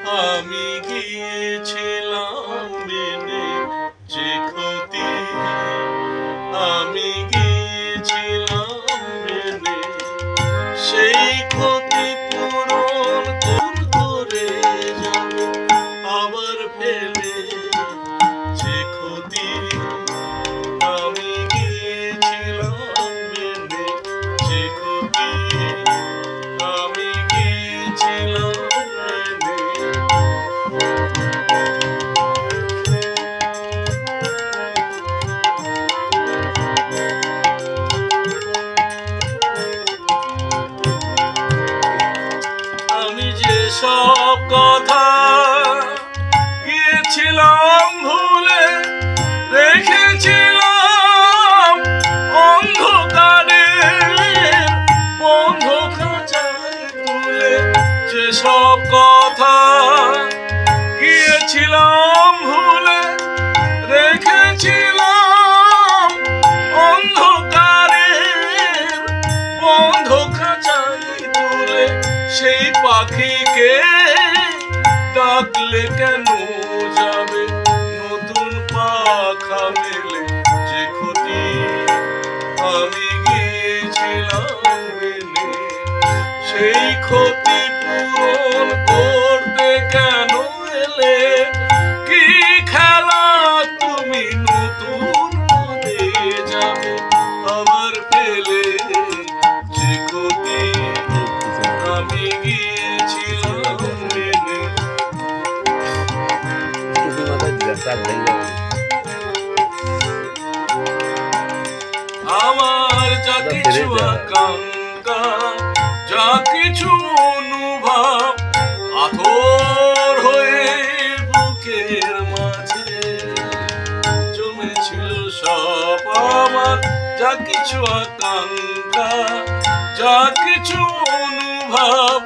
আমি গিয়েছিলাম মেনে যে ক্ষতি, আমি গিয়েছিলাম মেনে সেই ক্ষতি পূরণ করে যাবে আবার ফেলে যে ক্ষতি। আমি গিয়েছিলাম মেনে যে ক্ষতি, আমি গিয়েছিলাম মেনে। আমি যে সব কথা গিয়েছিলাম ভুলে, রেখেছিলাম অন্ধকারে বন্ধ খাঁচায় তুলে। যে সব কথা গিয়েছিলাম ভুলে, রেখেছিলাম অন্ধকারে বন্ধ খাঁচায় তুলে। সেই পাখিকে ডাকলে কেন যাবে নতুন পাখা মেলে যে ক্ষতি। আমি গিয়েছিলাম মেনে সেই ক্ষতি পূরণ করতে কেন এলে। কি খেলা তুমি নতুন করে যাবে আবার ফেলে যে ক্ষতি। আমি গিয়েছিলাম মেনে। আমার যা কিছু আকাঙ্ক্ষা, যা কিছু অনুভব আথর হয়ে বুকের মাঝে জমেছিল সব। আমার যা কিছু আকাঙ্ক্ষা, যা কিছু অনুভব